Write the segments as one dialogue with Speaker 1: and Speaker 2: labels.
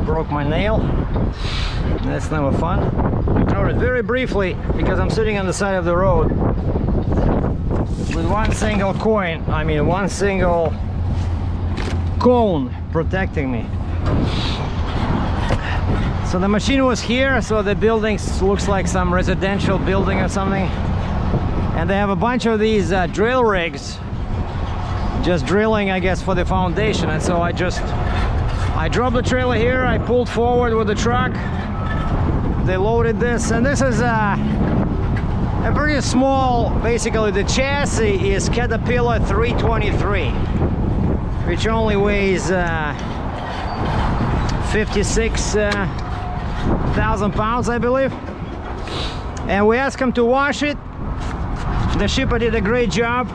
Speaker 1: Broke my nail. That's never fun. Alright, very briefly, because I'm sitting on the side of the road with one single coin, I mean one single cone protecting me. So the machine was here, so the building looks like some residential building or something. And they have a bunch of these drill rigs just drilling, I guess, for the foundation. And so I dropped the trailer here, I pulled forward with the truck. They loaded this, and this is a pretty small, basically the chassis is Caterpillar 323, which only weighs 56,000 pounds, I believe. And we asked him to wash it. The shipper did a great job.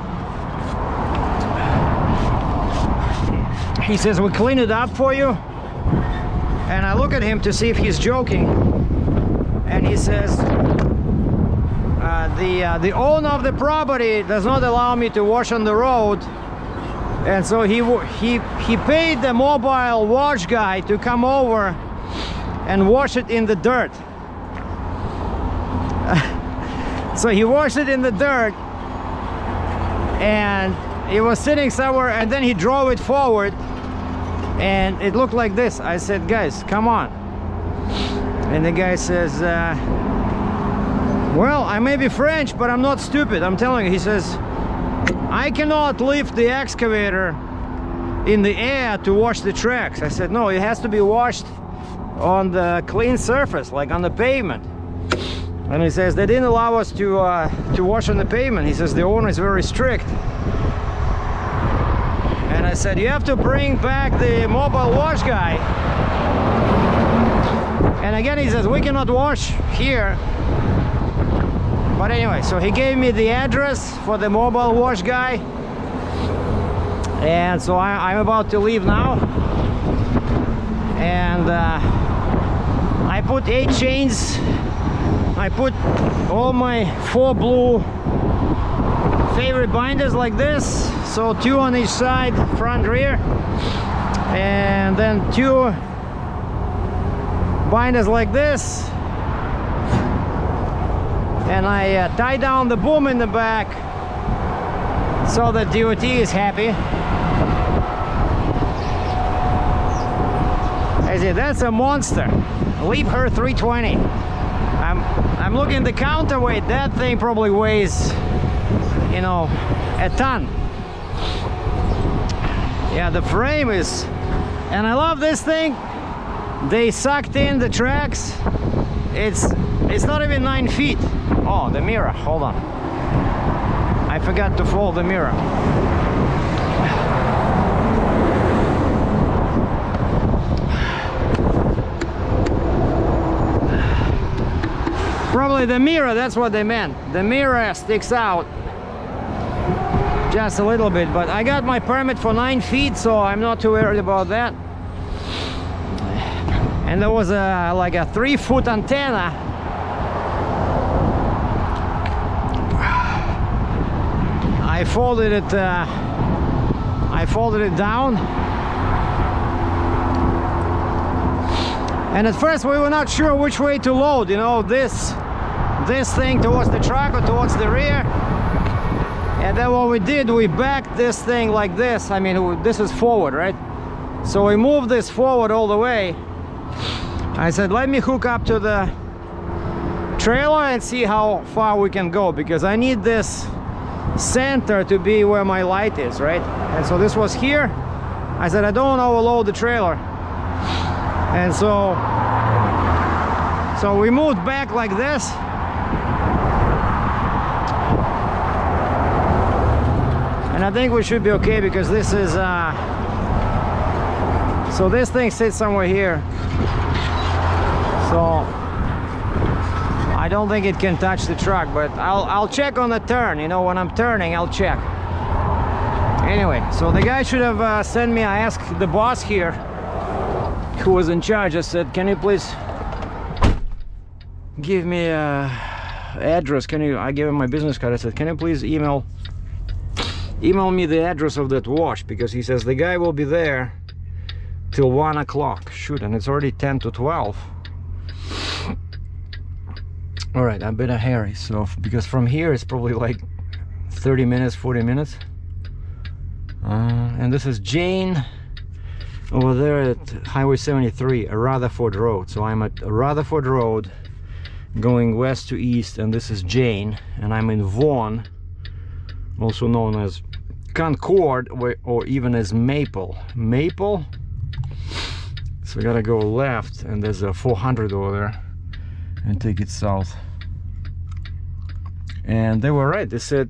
Speaker 1: He says, we clean it up for you. And I look at him to see if he's joking. And he says, the owner of the property does not allow me to wash on the road. And so he paid the mobile wash guy to come over and wash it in the dirt. So he washed it in the dirt, and it was sitting somewhere, and then he drove it forward, and it looked like this. I said, guys, come on. And the guy says, well, I may be French, but I'm not stupid. I'm telling you. He says, I cannot lift the excavator in the air to wash the tracks. I said, no, it has to be washed on the clean surface, like on the pavement. And he says, they didn't allow us to wash on the pavement. He says, the owner is very strict. And I said, you have to bring back the mobile wash guy. And again, he says, we cannot wash here. But anyway, so he gave me the address for the mobile wash guy. And so I'm about to leave now. And I put 8 chains. I put all my 4 blue favorite binders like this. So 2 on each side, front, rear. And then 2 binders like this. And I tie down the boom in the back so the DOT is happy. I said, that's a monster. Leave her 320. I'm looking at the counterweight. That thing probably weighs, you know, a ton. Yeah, the frame is, and I love this thing. They sucked in the tracks. It's not even 9 feet. Oh, the mirror, hold on. I forgot to fold the mirror. Probably the mirror, that's what they meant. The mirror sticks out just a little bit, but I got my permit for 9 feet, so I'm not too worried about that. And there was like a 3-foot antenna. I folded it down. And at first we were not sure which way to load, you know, this thing towards the truck or towards the rear. And then what we did, we backed this thing like this. I mean, this is forward, right? So we moved this forward all the way. I said, let me hook up to the trailer and see how far we can go, because I need this center to be where my light is, right? And so this was here. I said, I don't want to overload the trailer. And so we moved back like this. And I think we should be okay, because this is so this thing sits somewhere here. So I don't think it can touch the truck, but I'll check on the turn. You know, when I'm turning, I'll check. Anyway, so the guy should have sent me. I asked the boss here, who was in charge. I said, can you please give me a address? I gave him my business card. I said, can you please email me the address of that wash, because he says the guy will be there till 1 o'clock. Shoot, and it's already 10 to 12. All right, I better hurry. So because from here it's probably like 30 minutes, 40 minutes. And this is Jane over there at Highway 73, Rutherford Road. So I'm at Rutherford Road going west to east, and this is Jane, and I'm in Vaughan, also known as Concord, or even as Maple. So we gotta go left, and there's a 400 over there, and take it south. And they were right. They said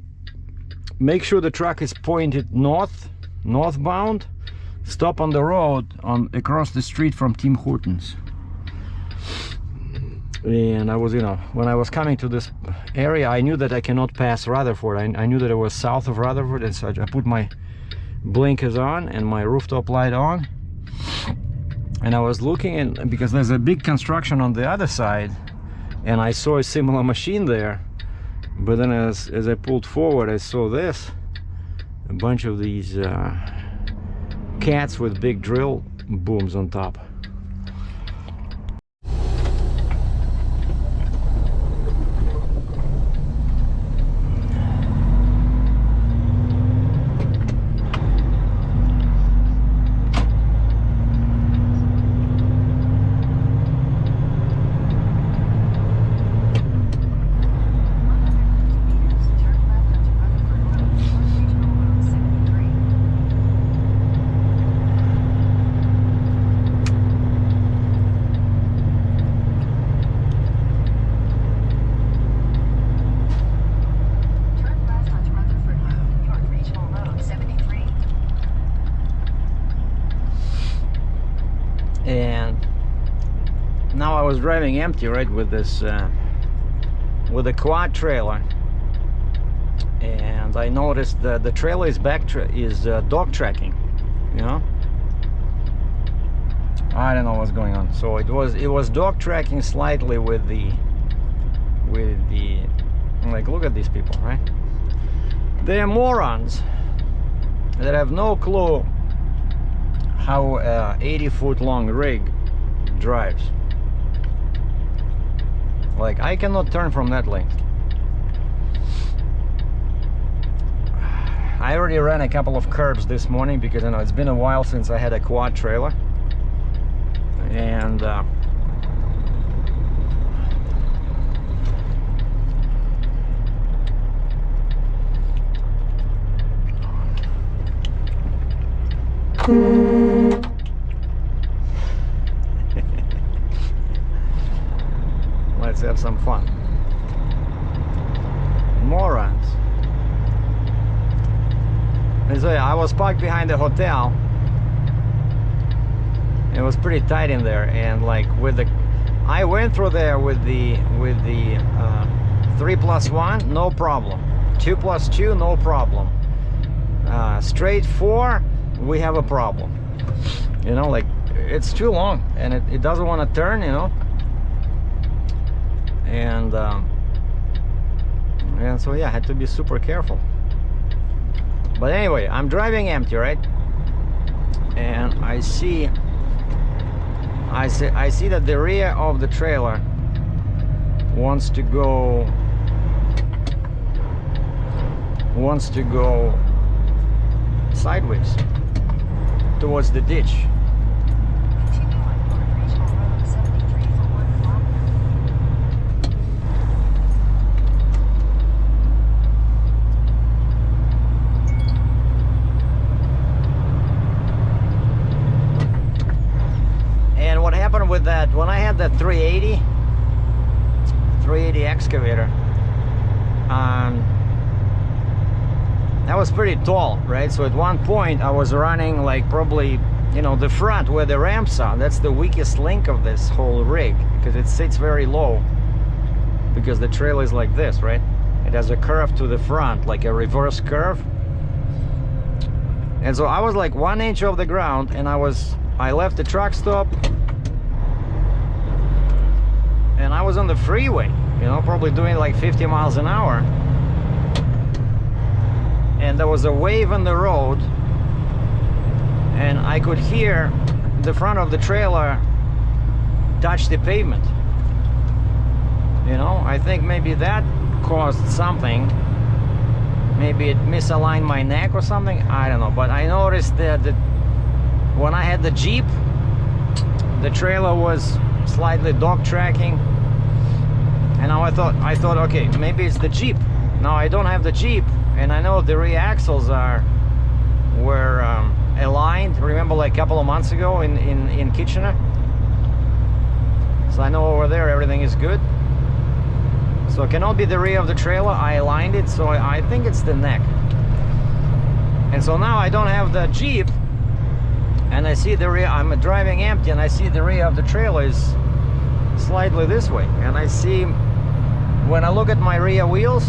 Speaker 1: make sure the truck is pointed northbound. Stop on the road across the street from Tim Hortons. And I was, when I was coming to this area, I knew that I cannot pass Rutherford. I knew that it was south of Rutherford, and so I put my blinkers on and my rooftop light on. And I was looking, and because there's a big construction on the other side, and I saw a similar machine there. But then as I pulled forward, I saw this, a bunch of these cats with big drill booms on top. And now I was driving empty, right, with this with a quad trailer, and I noticed that the trailer is dog tracking. I don't know what's going on. So it was dog tracking slightly with the like, look at these people, right? They're morons that have no clue how a 80-foot long rig drives. Like, I cannot turn from that lane. I already ran a couple of curbs this morning because it's been a while since I had a quad trailer, and let's have some fun. Morons. And so I was parked behind the hotel. It was pretty tight in there, and like I went through there with the 3+1, no problem. 2+2, no problem. Straight 4, we have a problem. Like, it's too long, and it doesn't want to turn, and so yeah, I had to be super careful. But anyway, I'm driving empty, right? And I see that the rear of the trailer wants to go sideways towards the ditch. And what happened with that, when I had that 380 excavator, that was pretty tall, right? So at one point I was running like probably, the front where the ramps are. That's the weakest link of this whole rig, because it sits very low, because the trailer is like this, right? It has a curve to the front, like a reverse curve. And so I was like 1 inch off the ground, and I left the truck stop, and I was on the freeway, probably doing like 50 miles an hour. And there was a wave on the road, and I could hear the front of the trailer touched the pavement. You know, I think maybe that caused something. Maybe it misaligned my neck or something. I don't know. But I noticed that when I had the Jeep, the trailer was slightly dog tracking. And now I thought, okay, maybe it's the Jeep. Now I don't have the Jeep, and I know the rear axles were aligned. Remember, like a couple of months ago in Kitchener. So I know over there everything is good. So it cannot be the rear of the trailer. I aligned it, so I think it's the neck. And so now I don't have the Jeep, and I see the rear. I'm driving empty, and I see the rear of the trailer is slightly this way. And I see, when I look at my rear wheels,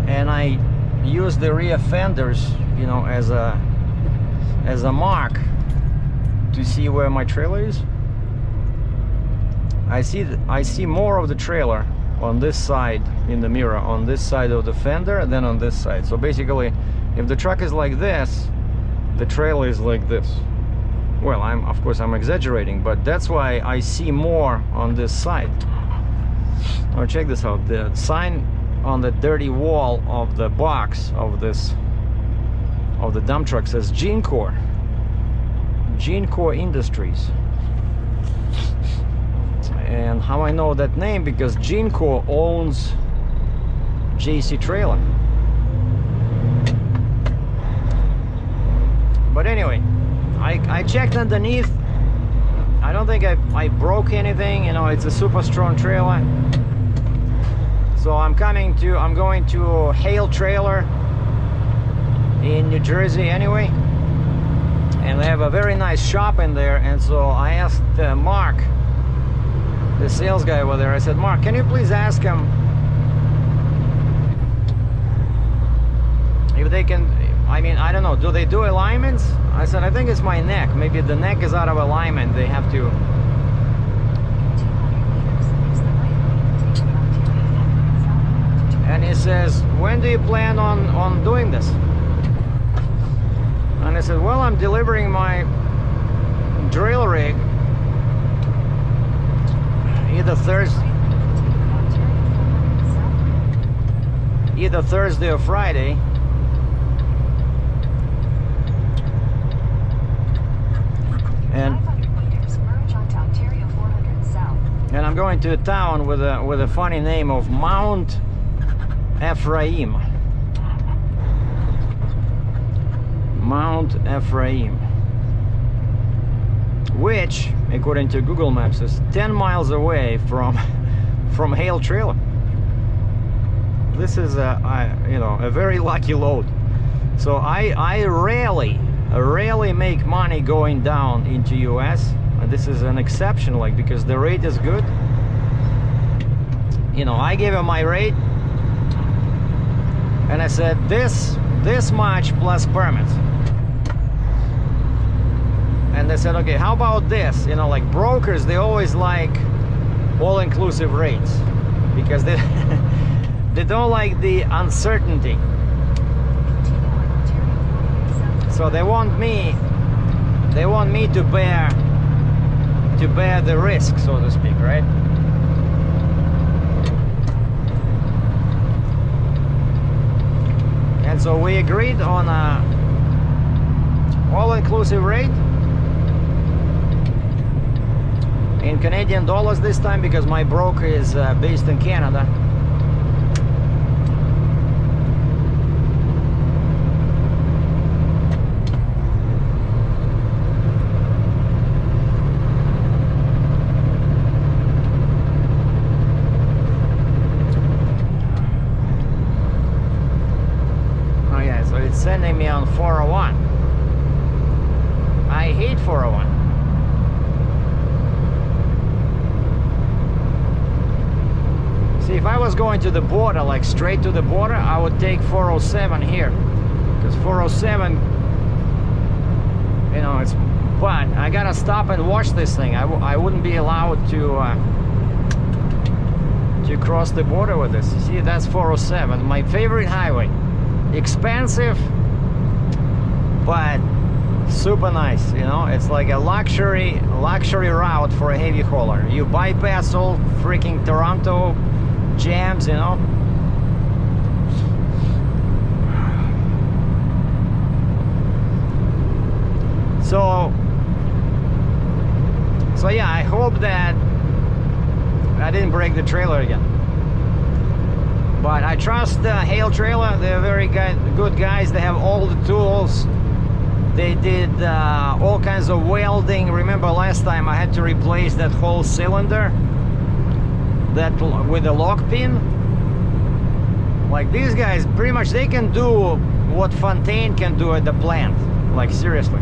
Speaker 1: and I use the rear fenders, you know, as a mark to see where my trailer is. I see more of the trailer on this side in the mirror, on this side of the fender, than on this side. So basically, if the truck is like this, the trailer is like this. Well, of course I'm exaggerating, but that's why I see more on this side. Now check this out. The sign on the dirty wall of the box of the dump truck says GeneCore Industries. And how I know that name? Because GeneCore owns JC Trailer. But anyway, I checked underneath. I don't think I broke anything. You know, it's a super strong trailer. So I'm going to Hale Trailer in New Jersey anyway. And they have a very nice shop in there. And so I asked Mark, the sales guy over there, I said, Mark, can you please ask him if they can, I mean, I don't know, do they do alignments? I said, I think it's my neck. Maybe the neck is out of alignment. They have to. And he says, when do you plan on doing this? And I said, well, I'm delivering my drill rig either Thursday or Friday. And I'm going to a town with a funny name of Mount Ephraim. Mount Ephraim, which, according to Google Maps, is 10 miles away from Hale Trailer. This is a very lucky load. So I rarely make money going down into US. This is an exception, like, because the rate is good. You know, I gave him my rate, and I said this much plus permits. And they said, okay, how about this? You know, like brokers, they always like all-inclusive rates because they they don't like the uncertainty. So they want me to bear the risk, so to speak, right? And so we agreed on a all-inclusive rate in Canadian dollars this time, because my broker is based in Canada. Oh yeah, so it's sending me on 401. I hate 401. See, if I was going to the border, like straight to the border, I would take 407 here, because 407, you know, it's, but I gotta stop and watch this thing. I wouldn't be allowed to cross the border with this. You see, that's 407, my favorite highway. Expensive, but Super nice, you know. It's like a luxury route for a heavy hauler. You bypass all freaking Toronto jams, you know. So yeah, I hope that I didn't break the trailer again. But I trust Hale Trailer. They're very good guys. They have all the tools. They did all kinds of welding. Remember last time I had to replace that whole cylinder that with a lock pin. Like these guys, pretty much they can do what Fontaine can do at the plant. Like seriously.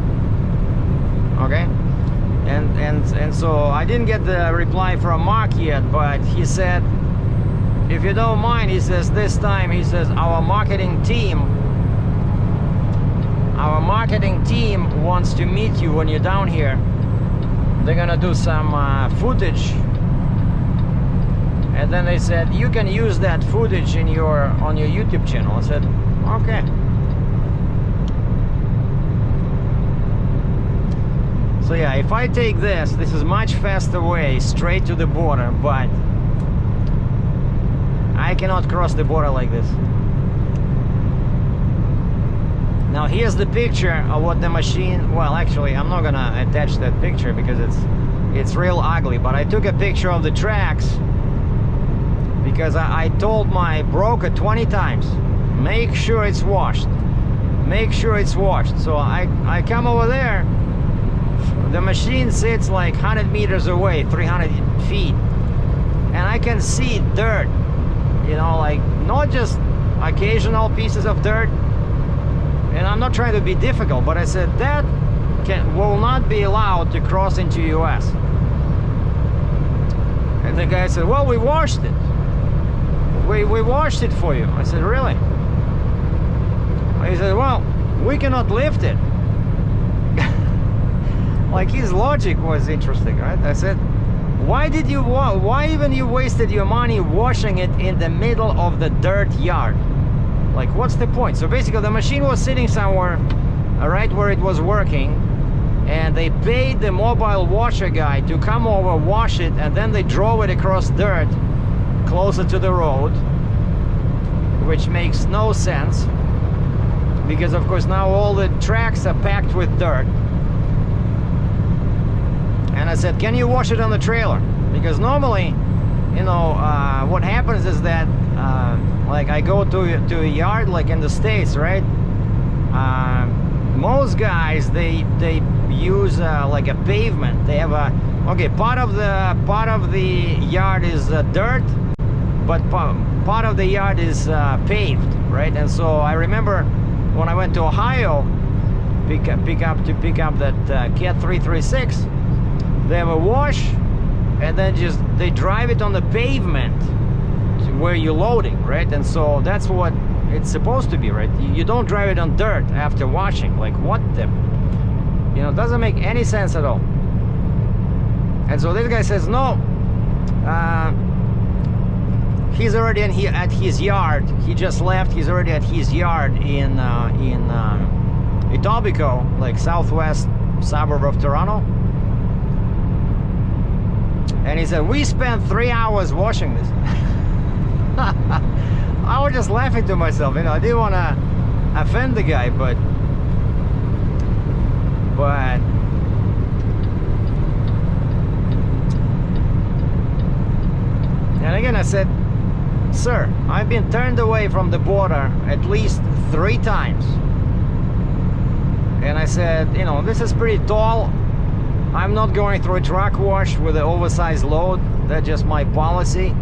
Speaker 1: Okay. And so I didn't get the reply from Mark yet, but he said, if you don't mind, he says this time, he says our marketing team wants to meet you when you're down here. They're gonna do some footage, and then they said you can use that footage on your YouTube channel. I said okay. So yeah, if I take this is much faster way straight to the border, but I cannot cross the border like this. Now here's the picture of what the machine, well actually I'm not gonna attach that picture because it's real ugly, but I took a picture of the tracks because I told my broker 20 times, make sure it's washed, make sure it's washed. So I come over there, the machine sits like 100 meters away, 300 feet, and I can see dirt, you know, like not just occasional pieces of dirt. And I'm not trying to be difficult, but I said that will not be allowed to cross into US. And the guy said, well, we washed it. We washed it for you. I said, really? He said, well, we cannot lift it. Like his logic was interesting, right? I said, why even you wasted your money washing it in the middle of the dirt yard? Like, what's the point? So basically the machine was sitting somewhere right where it was working, and they paid the mobile washer guy to come over, wash it, and then they drove it across dirt closer to the road, which makes no sense because of course now all the tracks are packed with dirt. And I said, can you wash it on the trailer? Because normally, you know, what happens is that like I go to a yard like in the States, right? Most guys they use like a pavement. They have a part of the yard is dirt, but part of the yard is paved, right? And so I remember when I went to Ohio pick up that Cat 336, they have a wash, and then they drive it on the pavement where you're loading, right? And so that's what it's supposed to be, right? You don't drive it on dirt after washing. Like what the, you know, it doesn't make any sense at all. And so this guy says no, he's already at his yard. He just left. He's already at his yard in Etobicoke, like southwest suburb of Toronto. And he said, we spent 3 hours washing this. I was just laughing to myself, you know. I didn't want to offend the guy, but and again I said, sir, I've been turned away from the border at least 3 times. And I said, you know, this is pretty tall. I'm not going through a truck wash with an oversized load. That's just my policy.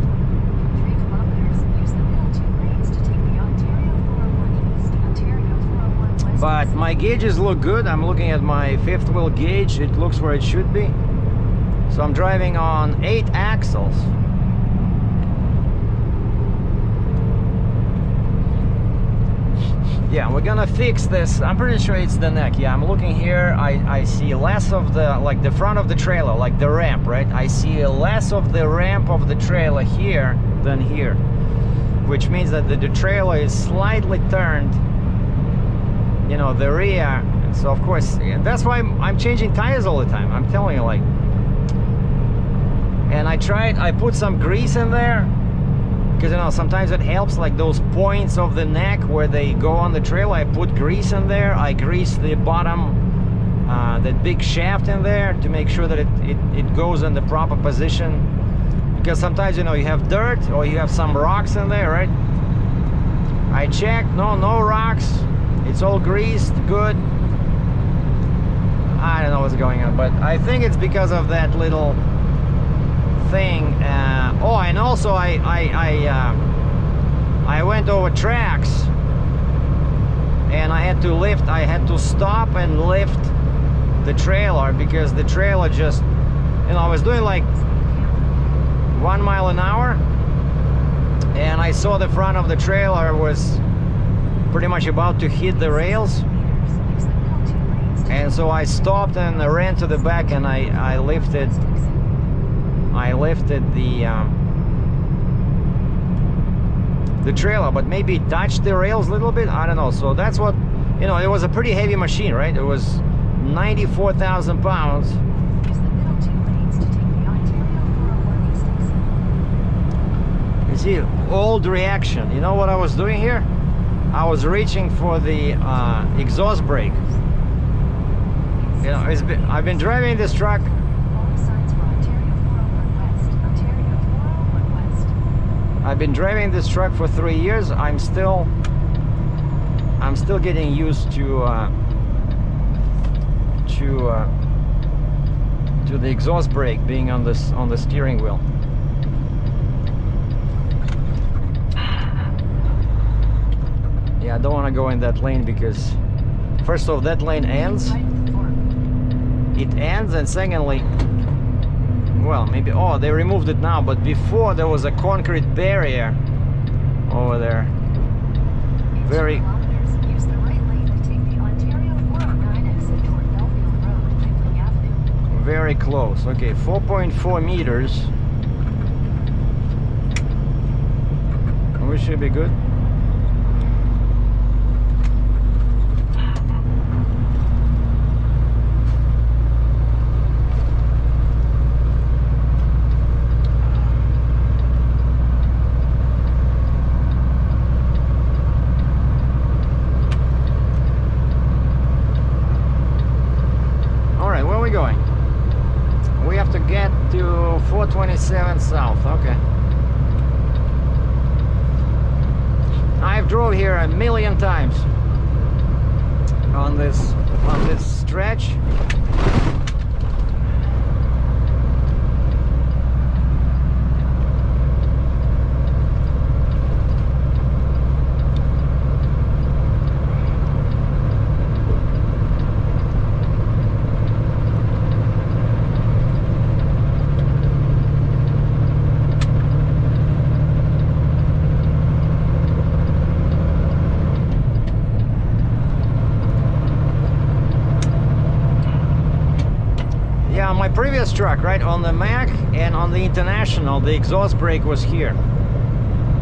Speaker 1: But my gauges look good. I'm looking at my 5th wheel gauge. It looks where it should be. So I'm driving on 8 axles. Yeah, we're gonna fix this. I'm pretty sure it's the neck. Yeah, I'm looking here. I see less of the, like the front of the trailer, like the ramp, right? I see less of the ramp of the trailer here than here, which means that the trailer is slightly turned. You know, the rear And so of course, that's why I'm changing tires all the time. I'm telling you, like. And I put some grease in there, because you know sometimes it helps, like those points of the neck where they go on the trail. I put grease in there. I grease the bottom, that big shaft in there, to make sure that it goes in the proper position. Because sometimes, you know, you have dirt or you have some rocks in there, right? I checked, no rocks. It's all greased, good. I don't know what's going on, but I think it's because of that little thing. Oh, and also I went over tracks, and I had to stop and lift the trailer, because the trailer just, you know, I was doing like 1 mile an hour, and I saw the front of the trailer was pretty much about to hit the rails, and so I stopped and I ran to the back, and I lifted the trailer, but maybe it touched the rails a little bit, I don't know. So that's what, you know, it was a pretty heavy machine, right? It was 94,000 pounds. You see, old reaction. You know what I was doing here? I was reaching for the exhaust brake. You know, I've been driving this truck. I've been driving this truck for 3 years. I'm still getting used to the exhaust brake being on the steering wheel. Yeah, I don't want to go in that lane, because first off, that lane ends. It ends, and secondly, well, maybe, oh, they removed it now, but before there was a concrete barrier over there. Very close. Okay, 4.4 meters. We should be good. Going. We have to get to 427 south. Okay. I've drove here a million times on this stretch. My previous truck, right, on the Mac and on the International, the exhaust brake was here.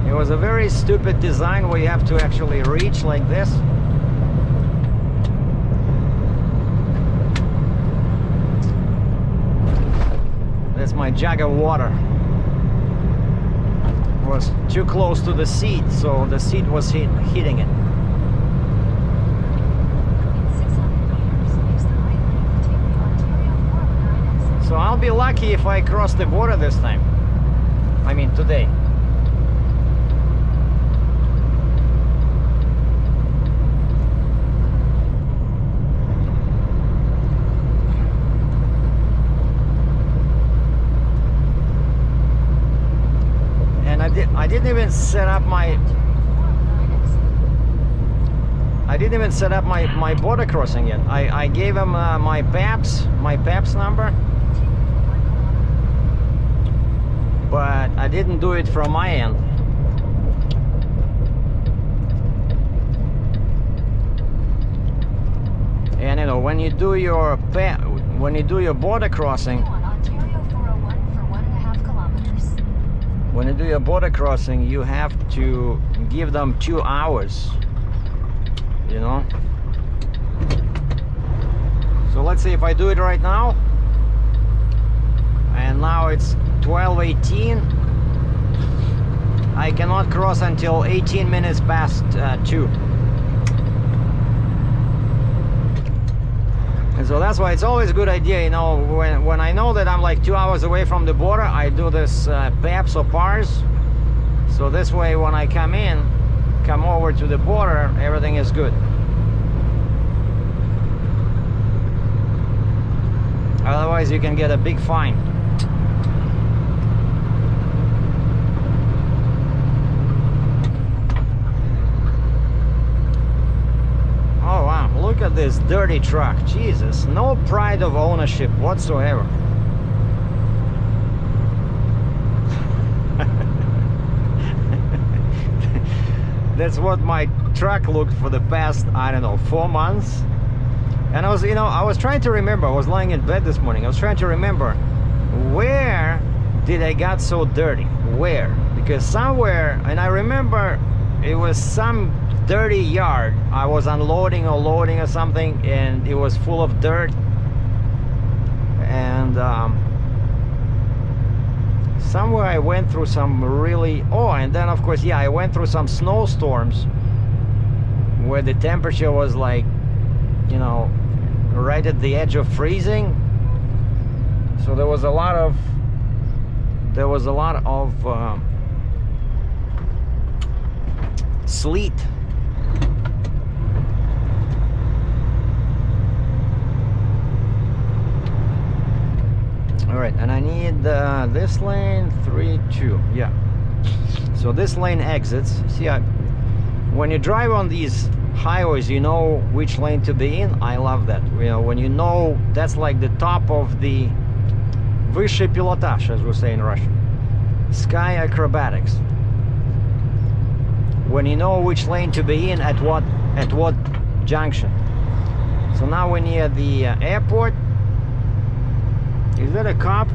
Speaker 1: It was a very stupid design where you have to actually reach like this. That's my jug of water. It was too close to the seat, so the seat was hitting it. So I'll be lucky if I cross the border this time. I mean, today. And I didn't even set up my my border crossing yet. I gave him my PAPS number. But I didn't do it from my end. And you know, when you do your border crossing, when you do your border crossing, you have to give them 2 hours. You know, So let's see if I do it right now. And now it's 12:18. I cannot cross until 18 minutes past 2. And so that's why it's always a good idea, you know, when I know that I'm like 2 hours away from the border, I do this PEPs or PARs. So this way when I come over to the border, everything is good. Otherwise you can get a big fine. Oh wow, look at this dirty truck. Jesus, no pride of ownership whatsoever. That's what my truck looked for the past, I don't know, 4 months. And I was, you know, I was trying to remember, I was lying in bed this morning, I was trying to remember, where did I got so dirty? Where? Because somewhere, and I remember it was some dirty yard. I was unloading or loading or something, and it was full of dirt. And somewhere I went through some really, oh, and then of course, yeah, I went through some snowstorms where the temperature was like, you know, right at the edge of freezing. So there was a lot of sleet. All right, and I need this lane 3-2, yeah. So this lane exits. See, when you drive on these highways, you know which lane to be in. I love that. You know, when you know, that's like the top of the высший пилотаж, as we say in Russian. Sky acrobatics. When you know which lane to be in at what junction. So now we're near the airport. Is that a cop?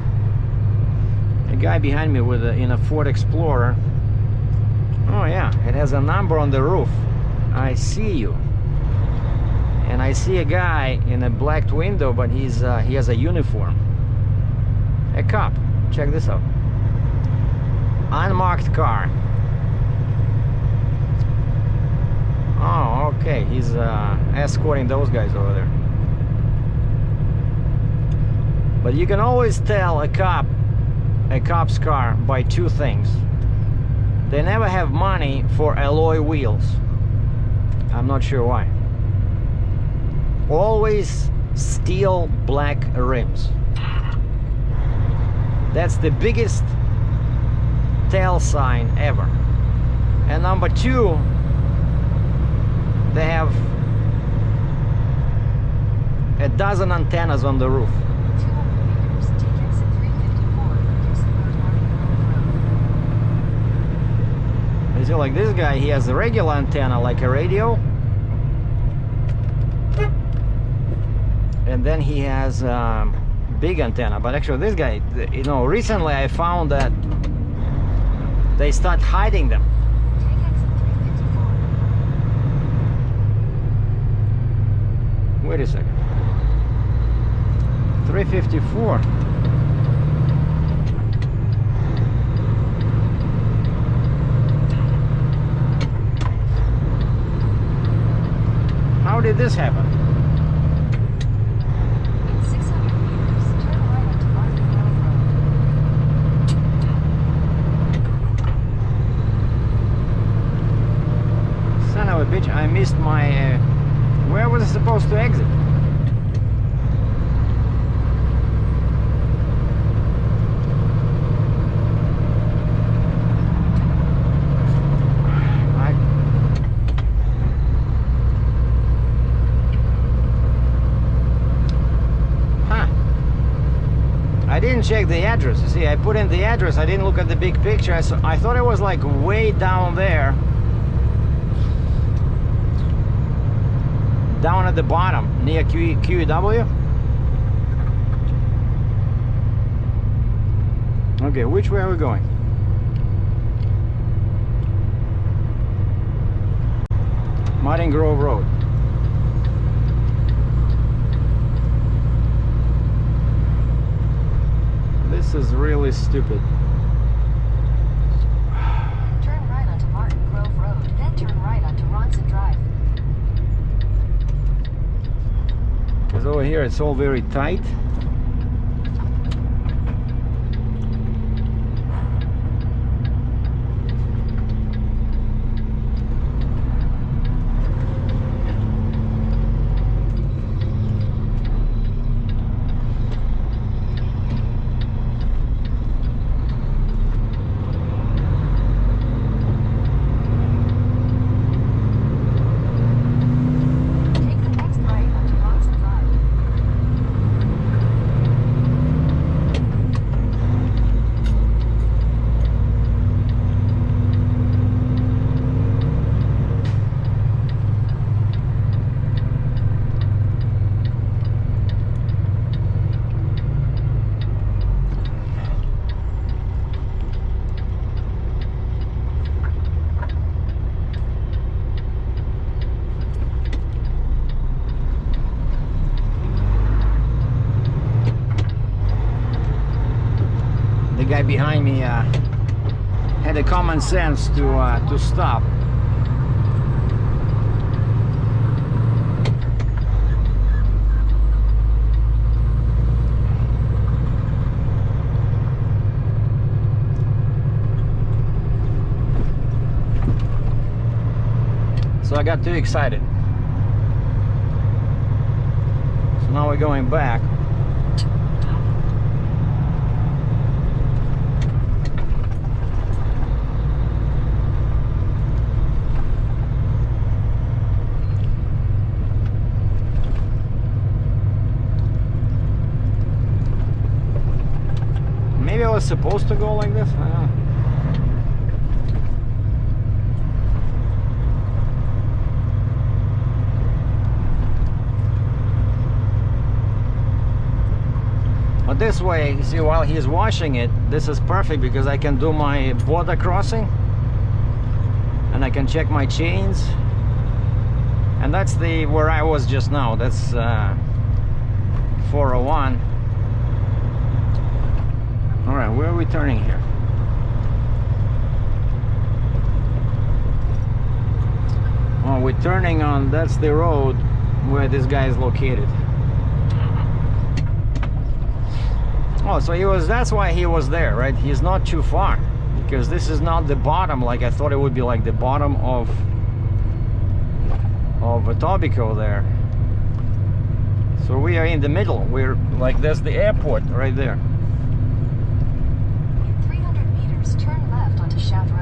Speaker 1: A guy behind me with in a Ford Explorer. Oh yeah, it has a number on the roof. I see you. And I see a guy in a black window, but he has a uniform. A cop. Check this out. Unmarked car. Oh, okay. He's escorting those guys over there. But you can always tell a cop's car by two things. They never have money for alloy wheels. I'm not sure why. Always steel black rims. That's the biggest tail sign ever. And number two, they have a dozen antennas on the roof. You see, like this guy, he has a regular antenna, like a radio. And then he has big antenna. But actually this guy, you know, recently I found that they start hiding them. Wait a second. 354. How did this happen?
Speaker 2: In 600 meters, turn right onto Martin Road.
Speaker 1: Son of a bitch, I missed my... where was I supposed to exit? I didn't check the address. You see, I put in the address. I didn't look at the big picture. I thought it was like way down there. Down at the bottom, near QEW. Okay, which way are we going? Martin Grove Road. This is really stupid.
Speaker 2: Turn right onto Martin Grove Road, then turn right onto Ronson Drive.
Speaker 1: Because over here it's all very tight.
Speaker 2: Take the next right onto Ronson Drive.
Speaker 1: The guy behind me had the common sense to stop. So I got too excited. So now we're going back. Maybe I was supposed to go like this. I don't know. But this way, you see, while he's washing it, this is perfect because I can do my border crossing and I can check my chains. And that's the where I was just now. That's 401. All right, where are we turning here? Oh, we're turning on, that's the road where this guy is located. Oh, so he was, that's why he was there, right? He's not too far, because this is not the bottom like I thought it would be, like the bottom of Etobicoke there. So we are in the middle. We're like, there's the airport right there.
Speaker 2: In 300 meters, turn left onto Shaft Road.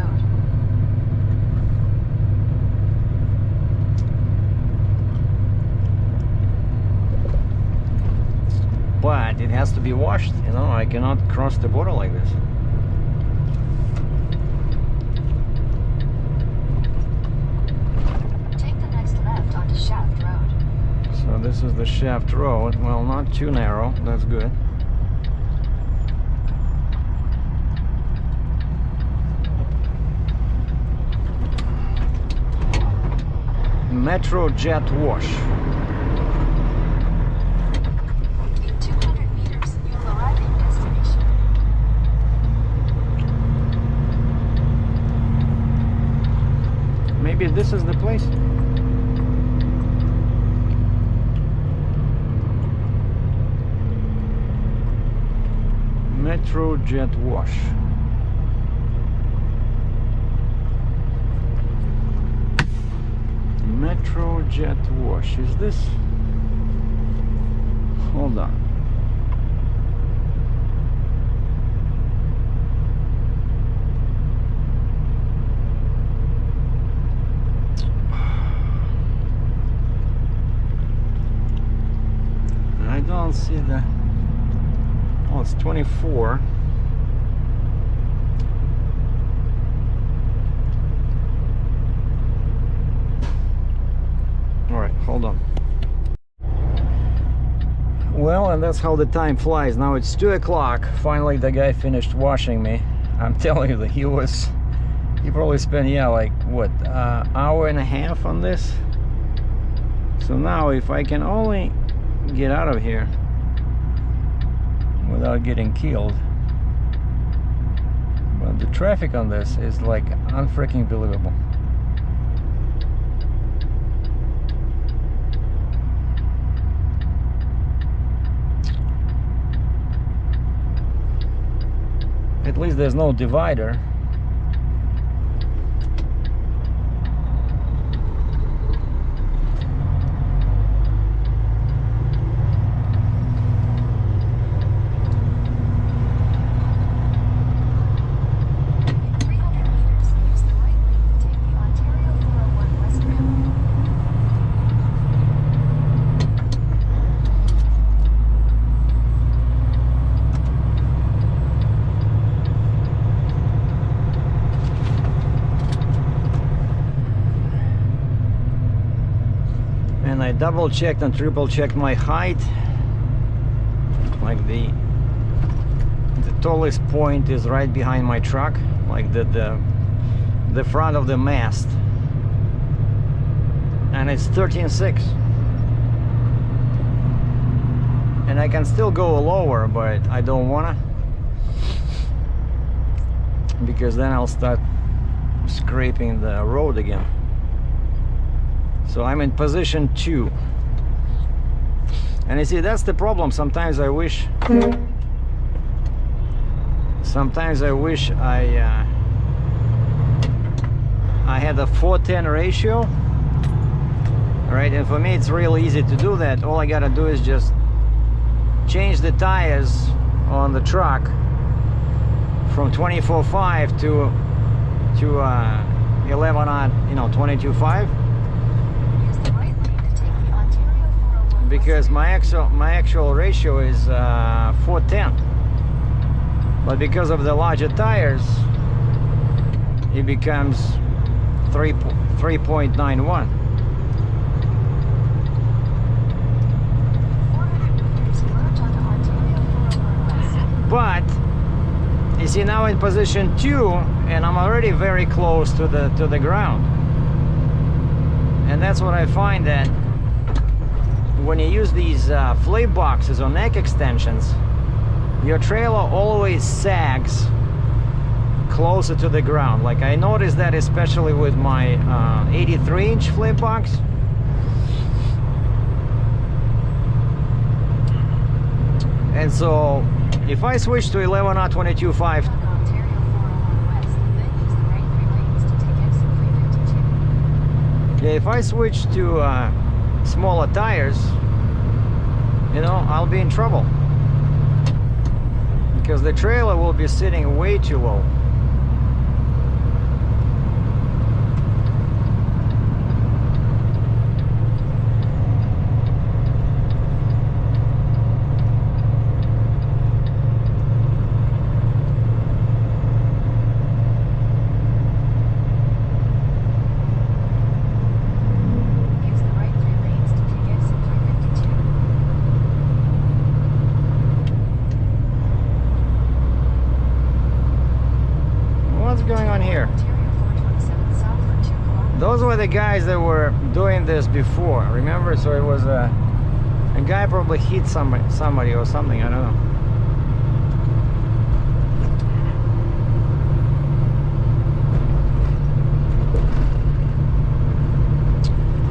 Speaker 1: But it has to be washed, you know. I cannot cross the border like this.
Speaker 2: Take the next left onto Shaft Road.
Speaker 1: So this is the Shaft Road. Well, not too narrow. That's good. Metro Jet Wash.
Speaker 2: In 200 meters, you will arrive at your destination.
Speaker 1: Maybe this is the place. Metro Jet Wash. Metro Jet Wash. Is this? Hold on. I don't see the. Oh, it's 24. All right, hold on. Well, and that's how the time flies. Now it's 2 o'clock. Finally, the guy finished washing me. I'm telling you that he probably spent, yeah, like what, hour and a half on this. So now if I can only get out of here without getting killed. the traffic on this is like unfreaking believable. At least there's no divider. I double checked and triple checked my height. Like the tallest point is right behind my truck, like the front of the mast, and it's 13.6. And I can still go lower, but I don't wanna, because then I'll start scraping the road again. So I'm in position 2. And you see, that's the problem. Sometimes I wish I had a 4:10 ratio, right? And for me it's really easy to do that. All I gotta do is just change the tires on the truck from 24.5 to 11 you know, 22.5. Because my actual ratio is 4:10, but because of the larger tires, it becomes 3.91. But you see, now in position 2, and I'm already very close to the ground, and that's what I find, that when you use these flip boxes or neck extensions, your trailer always sags closer to the ground. Like I noticed that especially with my 83-inch flip box. And so if I switch to 11R 22.5, yeah, if I switch to smaller tires, you know, I'll be in trouble, because the trailer will be sitting way too low. Those were the guys that were doing this before, remember? So it was a guy probably hit somebody or something, I don't know.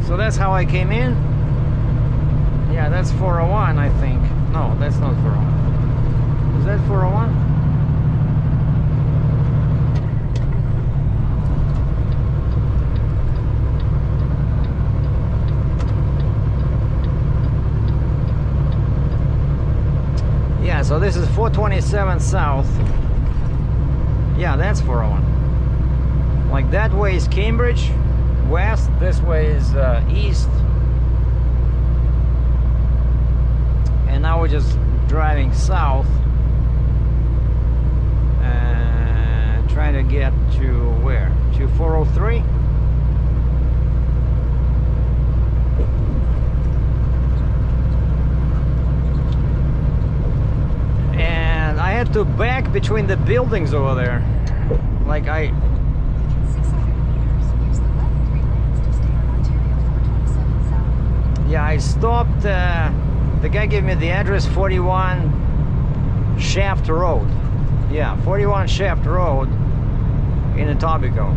Speaker 1: So that's how I came in. Yeah, that's 401, I think. No, that's not 401. Is that 401? So this is 427 south. Yeah, that's 401. Like that way is Cambridge west, this way is east. And now we're just driving south, trying to get to where? To 403. I had to back between the buildings over there. Like
Speaker 2: 600 meters, use the left 3 lanes to stay on Ontario 427 south.
Speaker 1: Yeah, I stopped, the guy gave me the address, 41 Shaft Road. Yeah, 41 Shaft Road in Etobicoke.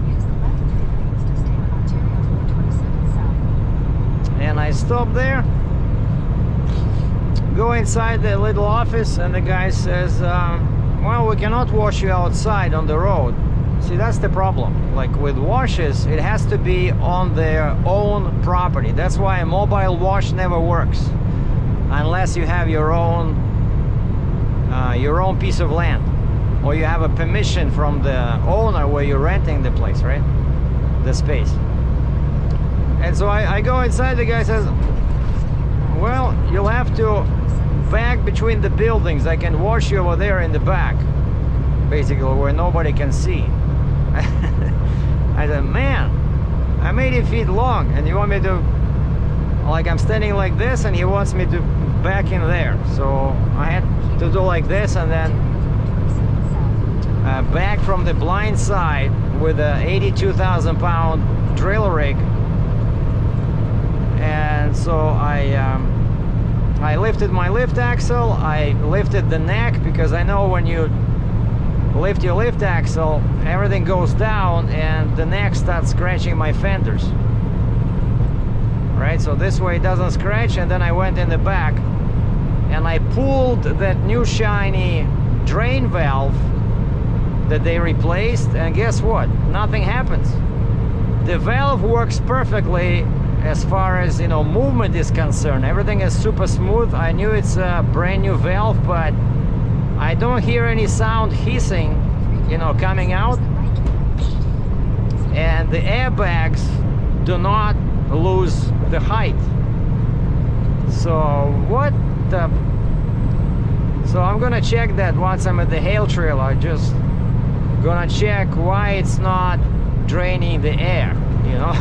Speaker 2: Use the left 3 lanes to stay on Ontario 427 South.
Speaker 1: And I stop there, go inside the little office, and the guy says, well, we cannot wash you outside on the road. See, that's the problem. Like with washes, it has to be on their own property. That's why a mobile wash never works unless you have your own piece of land, or you have a permission from the owner where you're renting the place, right? The space. And so I go inside, the guy says, well, you'll have to back between the buildings. I can wash you over there in the back, basically where nobody can see. I said, man, I'm 80 feet long and you want me to, like, I'm standing like this and he wants me to back in there. So I had to do like this and then back from the blind side with a 82,000 pound drill rig. And so I lifted my lift axle, I lifted the neck, because I know when you lift your lift axle, everything goes down and the neck starts scratching my fenders. Right, so this way it doesn't scratch. And then I went in the back and I pulled that new shiny drain valve that they replaced, and guess what? Nothing happens. The valve works perfectly as far as, you know, movement is concerned. Everything is super smooth. I knew it's a brand new valve, but I don't hear any sound hissing, you know, coming out. And the airbags do not lose the height. So what the... So I'm gonna check that once I'm at the hail trail. I'm just gonna check why it's not draining the air, you know.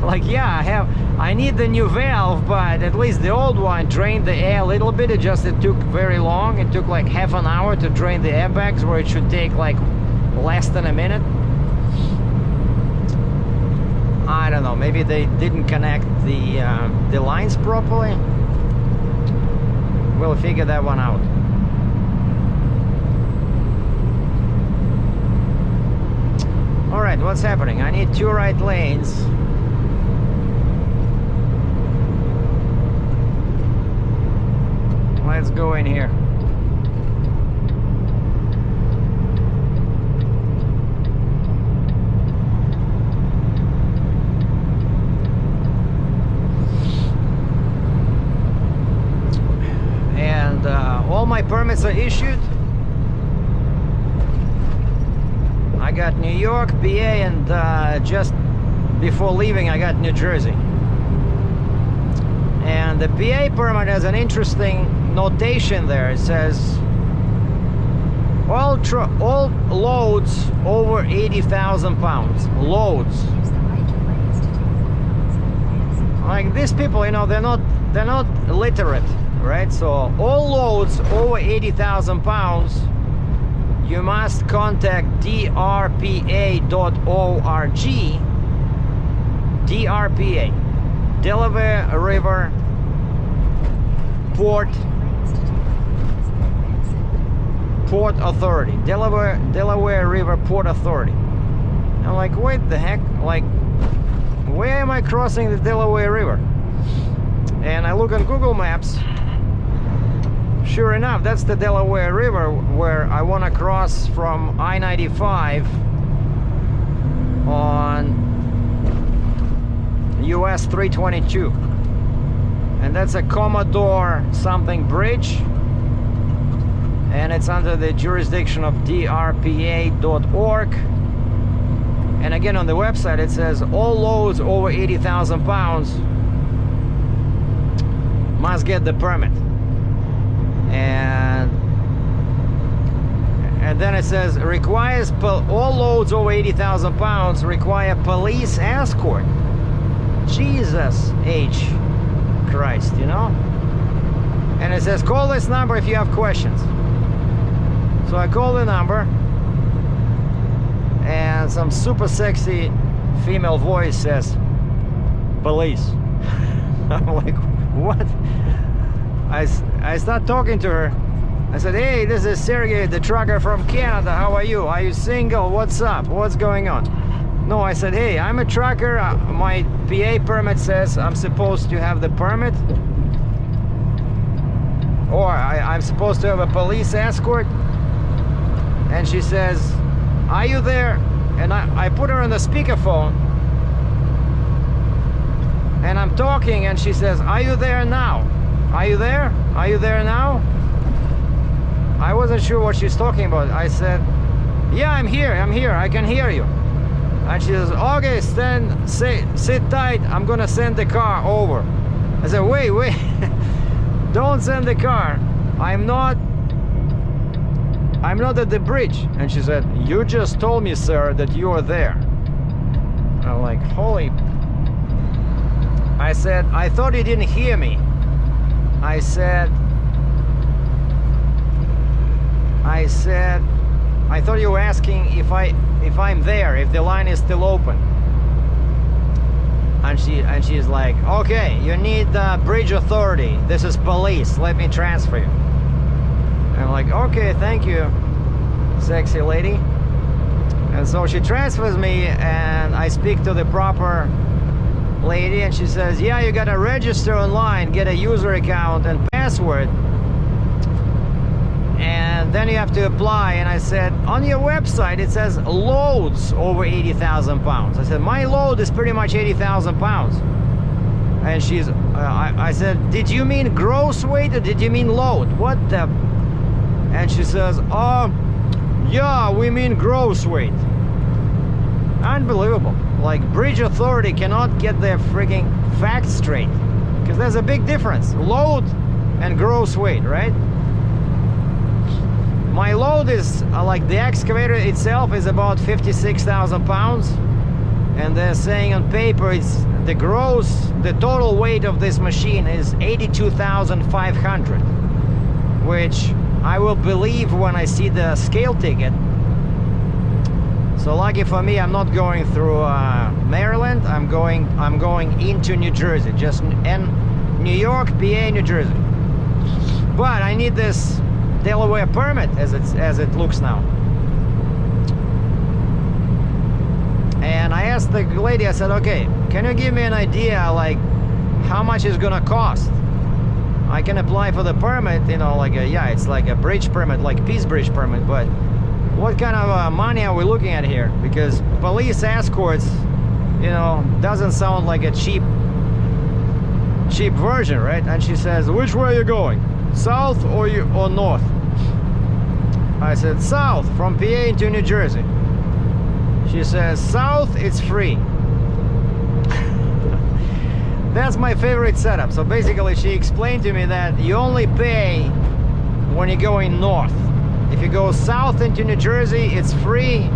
Speaker 1: Like, yeah, I need the new valve, but at least the old one drained the air a little bit. It took very long. It took like half an hour to drain the airbags, where it should take like less than a minute. I don't know, maybe they didn't connect the lines properly. We'll figure that one out. All right, what's happening? I need 2 right lanes. Let's go in here. And all my permits are issued. I got New York, PA, and just before leaving I got New Jersey. And the PA permit has an interesting notation there. It says all loads over 80,000 pounds. Loads. Like these people, you know, they're not literate, right? So all loads over 80,000 pounds, you must contact drpa.org. DRPA, Delaware River Port Authority. Delaware River Port Authority. I'm like, wait, the heck? Like, where am I crossing the Delaware River? And I look on Google Maps. Sure enough, that's the Delaware River where I want to cross from I-95 on US 322. And that's a Commodore something bridge. And it's under the jurisdiction of drpa.org. And again, on the website it says all loads over 80,000 pounds must get the permit. And then it says requires all loads over 80,000 pounds require police escort. Jesus H. Christ, you know? And it says call this number if you have questions. So I call the number, and some super sexy female voice says police. I'm like, what? I start talking to her, I said, hey, this is Sergei, the trucker from Canada. How are you? Are you single? What's up? What's going on? No, I said, hey, I'm a trucker. My PA permit says I'm supposed to have the permit. Or I'm supposed to have a police escort. And she says, are you there? And I put her on the speakerphone. And I'm talking and she says, are you there now? Are you there? Are you there now? I wasn't sure what she's talking about. I said, yeah, I'm here, I can hear you. And she says, okay, sit tight, I'm gonna send the car over. I said, wait, don't send the car. I'm not at the bridge. And she said, you just told me, sir, that you are there. I'm like, holy. I said, I thought you didn't hear me. I said, I thought you were asking if I'm there, if the line is still open. And she's like, okay, you need the bridge authority. This is police. Let me transfer you. And I'm like, okay, thank you, sexy lady. And so she transfers me, and I speak to the proper lady, and she says, yeah, you gotta register online, get a user account and password, and then you have to apply. And I said, on your website it says loads over 80,000 pounds. I said, my load is pretty much 80,000 pounds. And I said, did you mean gross weight or did you mean load? What the? And she says, oh yeah, we mean gross weight. Unbelievable. Like, bridge authority cannot get their freaking facts straight, because there's a big difference, load and gross weight, right? My load is like the excavator itself is about 56,000 pounds, and they're saying on paper it's the total weight of this machine is 82,500, which I will believe when I see the scale ticket. So lucky for me, I'm not going through Maryland. I'm going into New Jersey, just New York, PA, New Jersey. But I need this Delaware permit as it looks now. And I asked the lady, I said, okay, can you give me an idea, like, how much it's gonna cost? I can apply for the permit, you know, like it's like a bridge permit, like Peace Bridge permit, but what kind of money are we looking at here? Because police escorts, you know, doesn't sound like a cheap version, right? And she says, which way are you going? South or north? I said, south, from PA to New Jersey. She says, south, it's free. That's my favorite setup. So basically she explained to me that you only pay when you're going north. If you go south into New Jersey, it's free,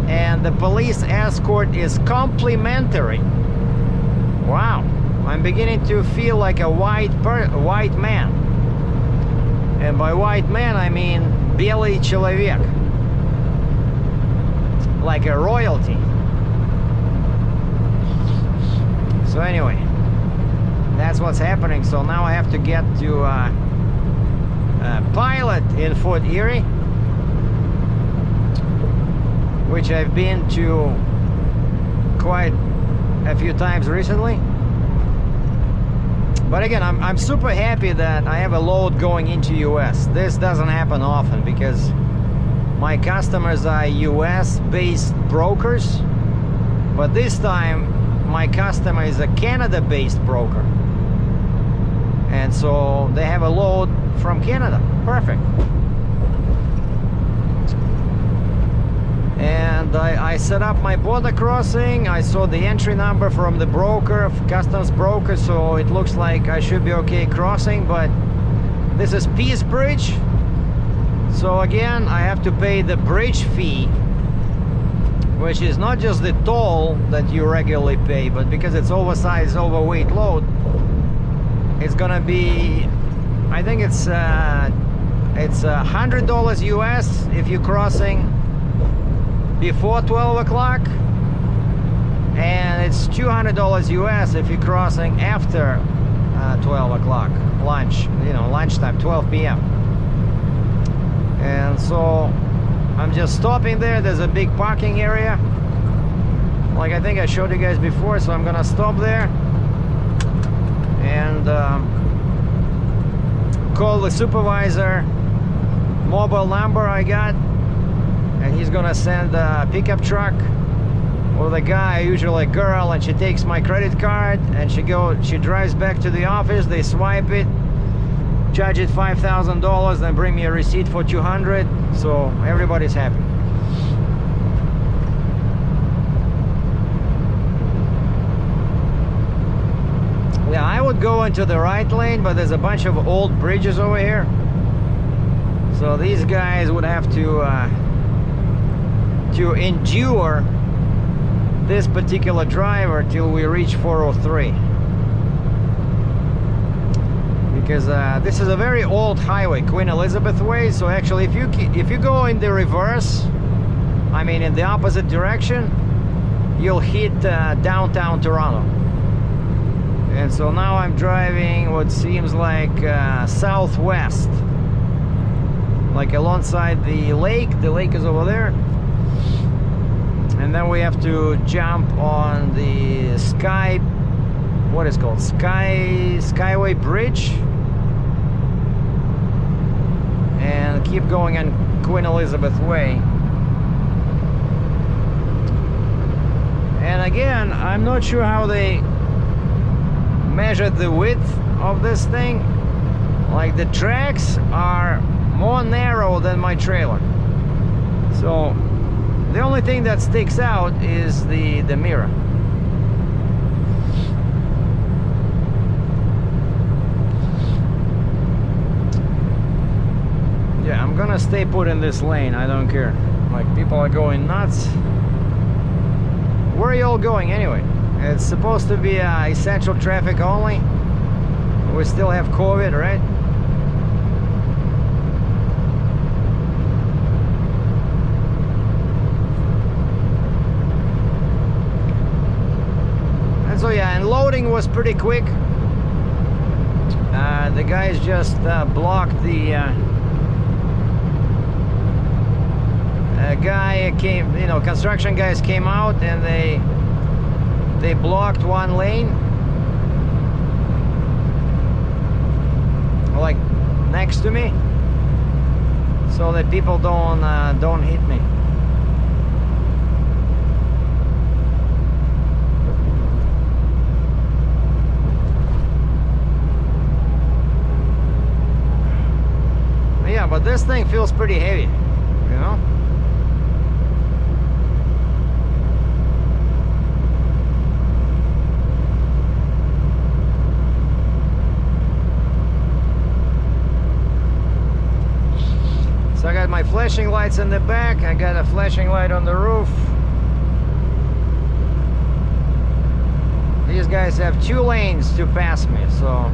Speaker 1: and the police escort is complimentary. Wow, I'm beginning to feel like a white man. And by white man, I mean белый человек, like a royalty. So anyway, that's what's happening. So now I have to get to Pilot in Fort Erie, which I've been to quite a few times recently. But again, I'm super happy that I have a load going into US. This doesn't happen often because my customers are US based brokers, but this time my customer is a Canada based broker, and so they have a load from Canada. Perfect. And I set up my border crossing. I saw the entry number from the broker, customs broker, so it looks like I should be okay crossing. But this is Peace Bridge, so again I have to pay the bridge fee, which is not just the toll that you regularly pay, but because it's oversized, overweight load, it's gonna be, I think it's $100 US if you're crossing before 12 o'clock, and it's $200 US if you're crossing after 12 o'clock, lunchtime, 12 p.m. And so I'm just stopping there. There's a big parking area, like I think I showed you guys before. So I'm gonna stop there and call the supervisor mobile number I got, and he's gonna send a pickup truck with a guy, usually a girl, and she takes my credit card and she drives back to the office. They swipe it, charge it $5,000, then bring me a receipt for $200. So everybody's happy. Yeah, I would go into the right lane, but there's a bunch of old bridges over here. So these guys would have to endure this particular driver till we reach 403. Because this is a very old highway, Queen Elizabeth Way. So actually, if you go in the reverse, I mean in the opposite direction, you'll hit downtown Toronto. And so now I'm driving what seems like southwest, like alongside the lake. The lake is over there. And then we have to jump on the what is it called? Skyway Bridge. And keep going on Queen Elizabeth Way. And again, I'm not sure how they measured the width of this thing. Like the tracks are more narrow than my trailer. So the only thing that sticks out is the mirror. Yeah, I'm gonna stay put in this lane. I don't care. Like, people are going nuts. Where are you all going anyway? It's supposed to be essential traffic only. We still have COVID, right? And so yeah, and loading was pretty quick. The guys just blocked the guy came, construction guys came out and they blocked one lane, like next to me, so that people don't hit me. Yeah, but this thing feels pretty heavy, you know? So I got my flashing lights in the back, I got a flashing light on the roof. These guys have 2 lanes to pass me, so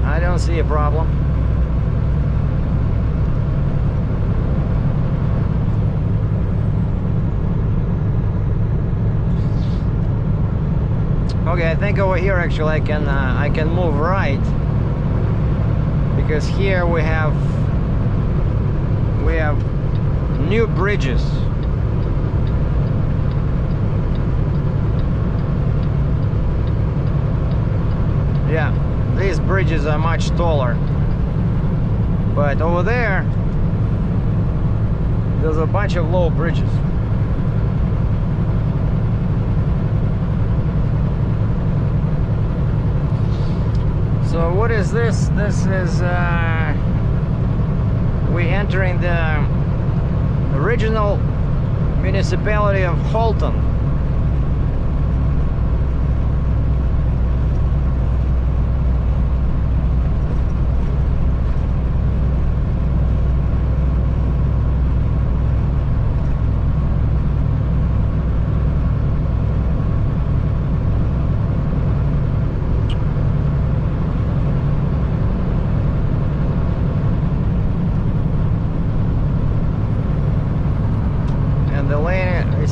Speaker 1: I don't see a problem. Okay, I think over here actually I can move right, because here we have new bridges. Yeah, these bridges are much taller, but over there's a bunch of low bridges. So what is this? This is we entering the original municipality of Halton.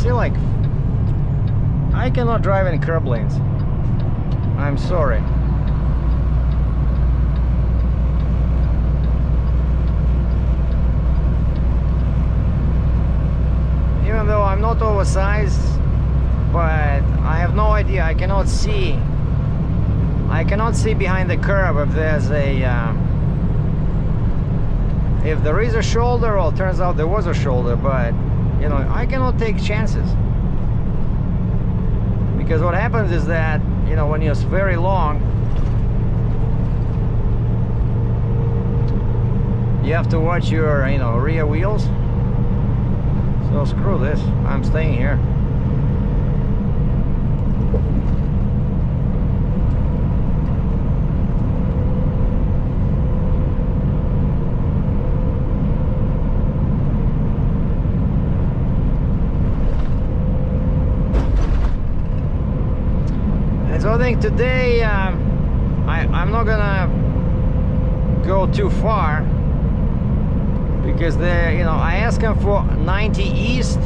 Speaker 1: Like, I cannot drive in curb lanes. I'm sorry. size, but I have no idea. I cannot see behind the curve if there's a if there is a shoulder. Well, it turns out there was a shoulder, but you know, I cannot take chances, because what happens is that, you know, when you're very long, you have to watch your, you know, rear wheels. So screw this, I'm staying here. And so I think today I'm not gonna go too far, because they, you know, I asked them for 90 east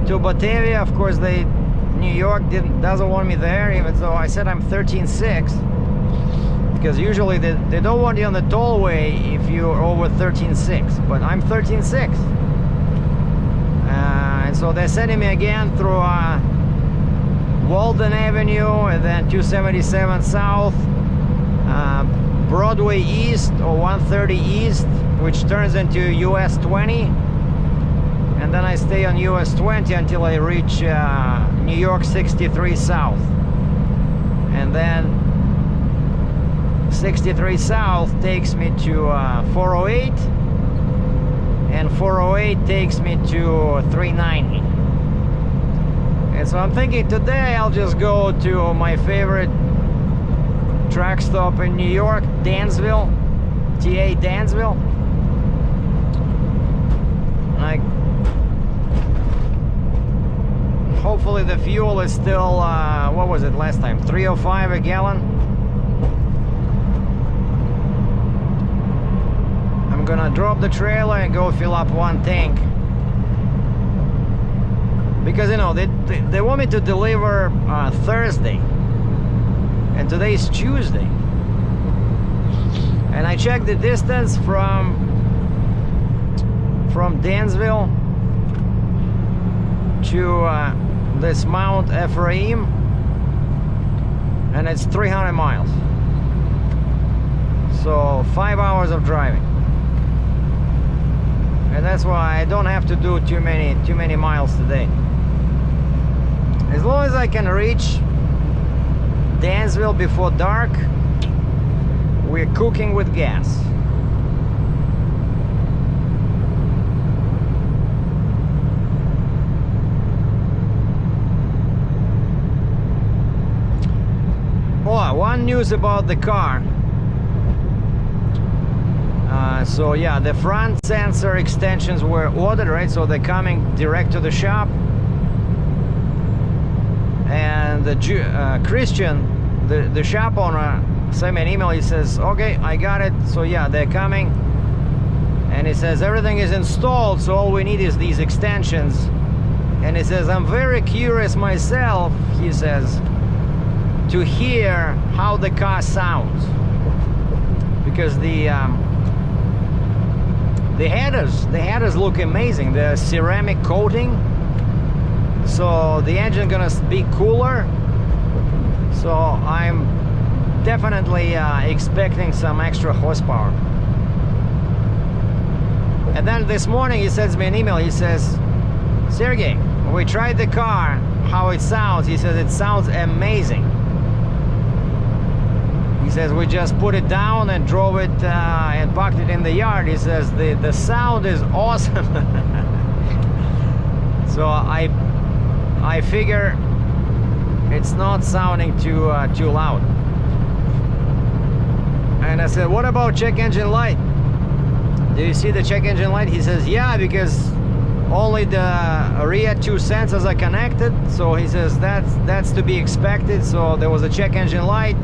Speaker 1: to Batavia. Of course, New York doesn't want me there, even though I said I'm 13.6, because usually they don't want you on the tollway if you're over 13.6, but I'm 13.6, and so they're sending me again through Walden Avenue, and then 277 South, Broadway East, or 130 East, which turns into US 20, and then I stay on US 20 until I reach New York 63 South, and then 63 South takes me to 408, and 408 takes me to 390. And so I'm thinking today I'll just go to my favorite track stop in New York, Dansville, TA Dansville. Hopefully the fuel is still, what was it last time, 305 a gallon. I'm gonna drop the trailer and go fill up one tank, because, you know, they want me to deliver Thursday, and today's Tuesday, and I checked the distance from Dansville to this Mount Ephraim, and it's 300 miles, so 5 hours of driving, and that's why I don't have to do too many miles today. As long as I can reach Dansville before dark, we're cooking with gas. Oh, one news about the car. So yeah, the front sensor extensions were ordered, right? So they're coming direct to the shop. And the Christian, the shop owner, sent me an email. He says, okay, I got it. So yeah, they're coming. And he says everything is installed, so all we need is these extensions. And he says, I'm very curious myself, he says, to hear how the car sounds, because the headers look amazing. The ceramic coating, so the engine gonna be cooler. So I'm definitely expecting some extra horsepower. And then this morning he sends me an email. He says, Sergei, we tried the car, how it sounds. He says it sounds amazing. He says we just put it down and drove it and parked it in the yard. He says the sound is awesome. So I figure it's not sounding too loud. And I said, what about check engine light? Do you see the check engine light? He says, yeah, because only the rear two sensors are connected. So he says that's to be expected. So there was a check engine light,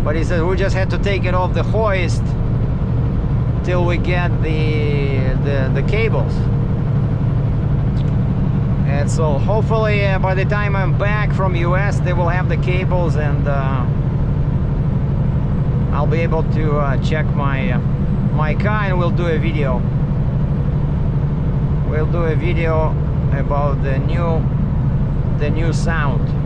Speaker 1: but he says we just had to take it off the hoist till we get the cables. And so hopefully by the time I'm back from US, they will have the cables, and I'll be able to check my car, and we'll do a video. We'll do a video about the new sound.